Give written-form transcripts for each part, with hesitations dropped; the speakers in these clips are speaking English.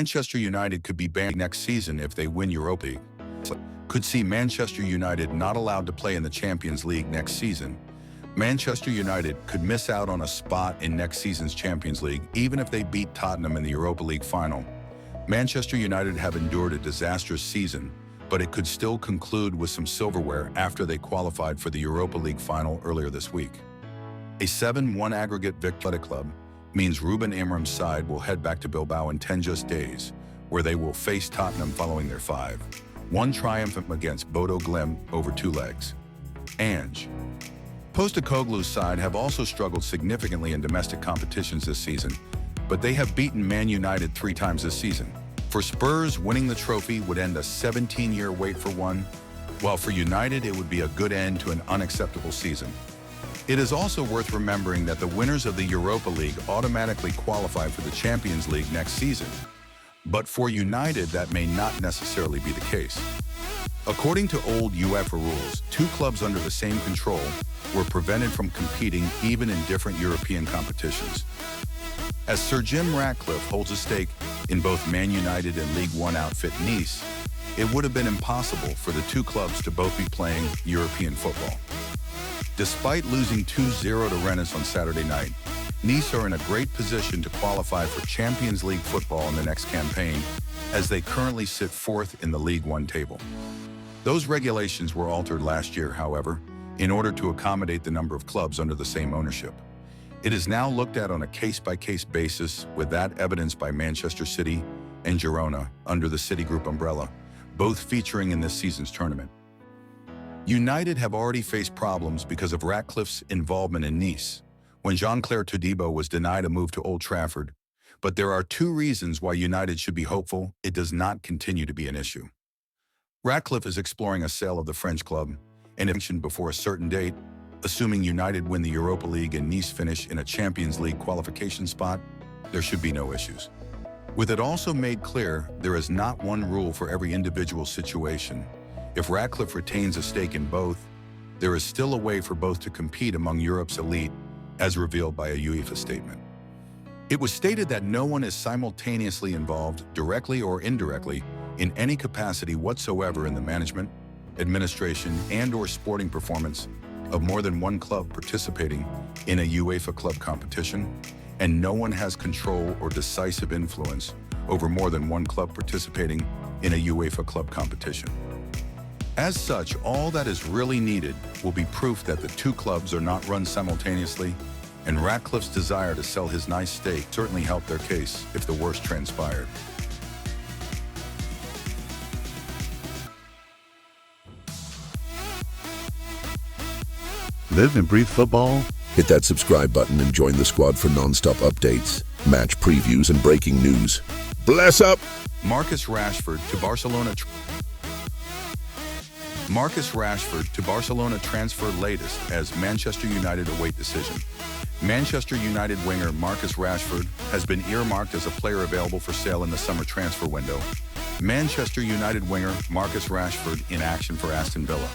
Manchester United could be banned next season if they win Europa League. Could see Manchester United not allowed to play in the Champions League next season. Manchester United could miss out on a spot in next season's Champions League even if they beat Tottenham in the Europa League final. Manchester United have endured a disastrous season, but it could still conclude with some silverware after they qualified for the Europa League final earlier this week. A 7-1 aggregate victory at club means Ruben Amorim's side will head back to Bilbao in 10 days, where they will face Tottenham following their 5-1 triumph against Bodo Glimt over 2 legs. Ange Postecoglou's side have also struggled significantly in domestic competitions this season, but they have beaten Man United 3 times this season. For Spurs, winning the trophy would end a 17-year wait for one, while for United it would be a good end to an unacceptable season. It is also worth remembering that the winners of the Europa League automatically qualify for the Champions League next season. But for United, that may not necessarily be the case. According to old UEFA rules, 2 clubs under the same control were prevented from competing even in different European competitions. As Sir Jim Ratcliffe holds a stake in both Man United and League One outfit Nice, it would have been impossible for the 2 clubs to both be playing European football. Despite losing 2-0 to Rennes on Saturday night, Nice are in a great position to qualify for Champions League football in the next campaign, as they currently sit 4th in the League One table. Those regulations were altered last year, however, in order to accommodate the number of clubs under the same ownership. It is now looked at on a case-by-case basis, with that evidenced by Manchester City and Girona under the Citigroup umbrella, both featuring in this season's tournament. United have already faced problems because of Ratcliffe's involvement in Nice, when Jean-Claire Todibo was denied a move to Old Trafford. But there are 2 reasons why United should be hopeful it does not continue to be an issue. Ratcliffe is exploring a sale of the French club, and if before a certain date, assuming United win the Europa League and Nice finish in a Champions League qualification spot, there should be no issues. With it also made clear, there is not one rule for every individual situation. If Ratcliffe retains a stake in both, there is still a way for both to compete among Europe's elite, as revealed by a UEFA statement. It was stated that no one is simultaneously involved, directly or indirectly, in any capacity whatsoever in the management, administration, and/or sporting performance of more than one club participating in a UEFA club competition, and no one has control or decisive influence over more than one club participating in a UEFA club competition. As such, all that is really needed will be proof that the 2 clubs are not run simultaneously, and Ratcliffe's desire to sell his Nice stake certainly helped their case if the worst transpired. Live and breathe football? Hit that subscribe button and join the squad for non-stop updates, match previews, and breaking news. Bless up! Marcus Rashford to Barcelona. Marcus Rashford to Barcelona transfer latest as Manchester United await decision. Manchester United winger Marcus Rashford has been earmarked as a player available for sale in the summer transfer window. Manchester United winger Marcus Rashford in action for Aston Villa.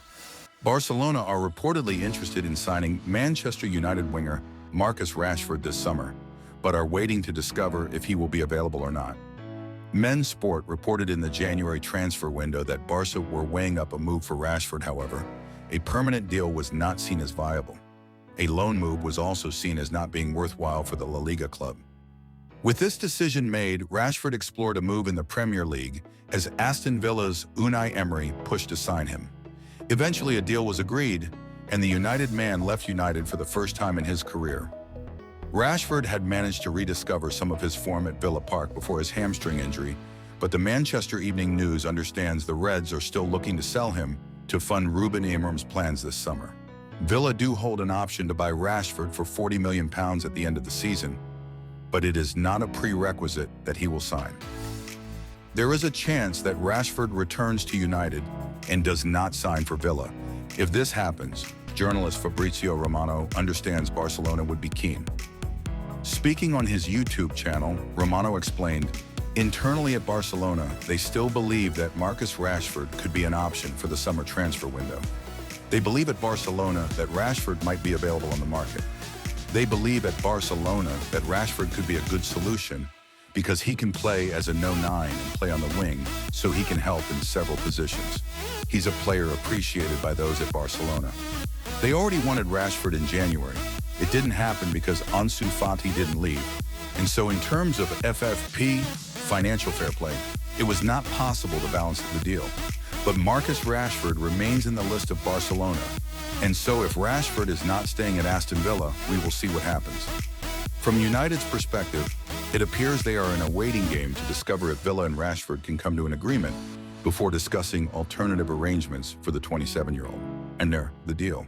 Barcelona are reportedly interested in signing Manchester United winger Marcus Rashford this summer, but are waiting to discover if he will be available or not. Men's Sport reported in the January transfer window that Barca were weighing up a move for Rashford. However, a permanent deal was not seen as viable. A loan move was also seen as not being worthwhile for the La Liga club. With this decision made, Rashford explored a move in the Premier League as Aston Villa's Unai Emery pushed to sign him. Eventually, a deal was agreed, and the United man left United for the first time in his career. Rashford had managed to rediscover some of his form at Villa Park before his hamstring injury, but the Manchester Evening News understands the Reds are still looking to sell him to fund Ruben Amorim's plans this summer. Villa do hold an option to buy Rashford for £40 million at the end of the season, but it is not a prerequisite that he will sign. There is a chance that Rashford returns to United and does not sign for Villa. If this happens, journalist Fabrizio Romano understands Barcelona would be keen. Speaking on his YouTube channel, Romano explained, internally at Barcelona, they still believe that Marcus Rashford could be an option for the summer transfer window. They believe at Barcelona that Rashford might be available on the market. They believe at Barcelona that Rashford could be a good solution because he can play as a no-9 and play on the wing, so he can help in several positions. He's a player appreciated by those at Barcelona. They already wanted Rashford in January. It didn't happen because Ansu Fati didn't leave. And so in terms of FFP, financial fair play, it was not possible to balance the deal. But Marcus Rashford remains in the list of Barcelona. And so if Rashford is not staying at Aston Villa, we will see what happens. From United's perspective, it appears they are in a waiting game to discover if Villa and Rashford can come to an agreement before discussing alternative arrangements for the 27-year-old. And they're the deal.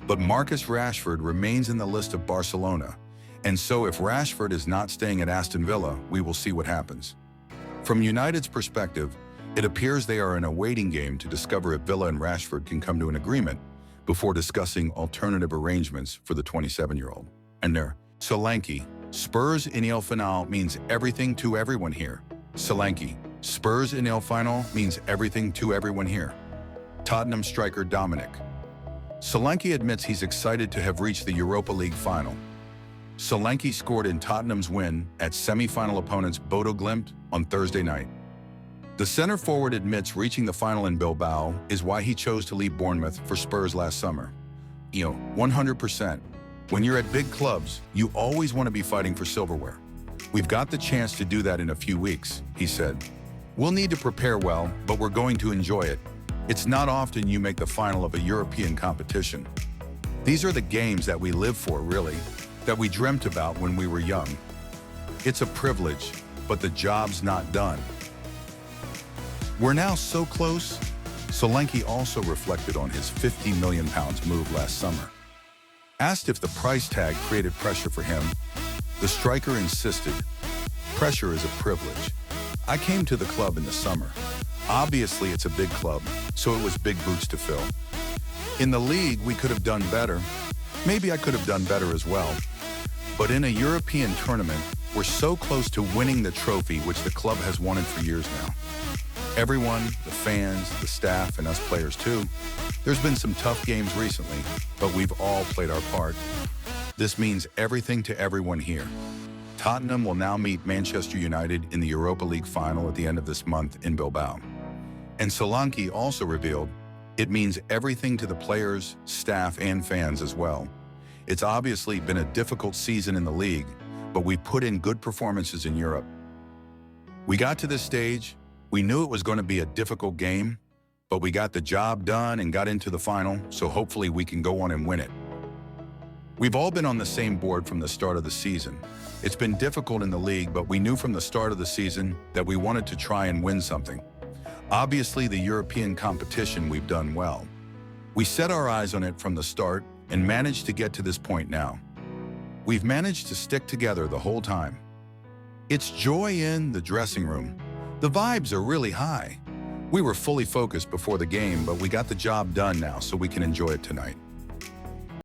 But Marcus Rashford remains in the list of Barcelona. And so if Rashford is not staying at Aston Villa, we will see what happens. From United's perspective, it appears they are in a waiting game to discover if Villa and Rashford can come to an agreement before discussing alternative arrangements for the 27-year-old. And they're Solanke. Spurs in el final means everything to everyone here. Solanke. Spurs in el final means everything to everyone here. Tottenham striker Dominic. Solanke admits he's excited to have reached the Europa League final. Solanke scored in Tottenham's win at semi-final opponents Bodo Glimt on Thursday night. The center forward admits reaching the final in Bilbao is why he chose to leave Bournemouth for Spurs last summer. 100%. When you're at big clubs, you always want to be fighting for silverware. We've got the chance to do that in a few weeks, he said. We'll need to prepare well, but we're going to enjoy it. It's not often you make the final of a European competition. These are the games that we live for, really, that we dreamt about when we were young. It's a privilege, but the job's not done. We're now so close. Solanke also reflected on his £50 million move last summer. Asked if the price tag created pressure for him, the striker insisted, "Pressure is a privilege. I came to the club in the summer. Obviously, it's a big club, so it was big boots to fill. In the league, we could have done better. Maybe I could have done better as well. But in a European tournament, we're so close to winning the trophy, which the club has wanted for years now. Everyone, the fans, the staff, and us players too. There's been some tough games recently, but we've all played our part. This means everything to everyone here." Tottenham will now meet Manchester United in the Europa League final at the end of this month in Bilbao. And Solanke also revealed, it means everything to the players, staff, and fans as well. It's obviously been a difficult season in the league, but we put in good performances in Europe. We got to this stage, we knew it was going to be a difficult game, but we got the job done and got into the final, so hopefully we can go on and win it. We've all been on the same board from the start of the season. It's been difficult in the league, but we knew from the start of the season that we wanted to try and win something. Obviously, the European competition, we've done well. We set our eyes on it from the start and managed to get to this point now. We've managed to stick together the whole time. It's joy in the dressing room. The vibes are really high. We were fully focused before the game, but we got the job done now, so we can enjoy it tonight.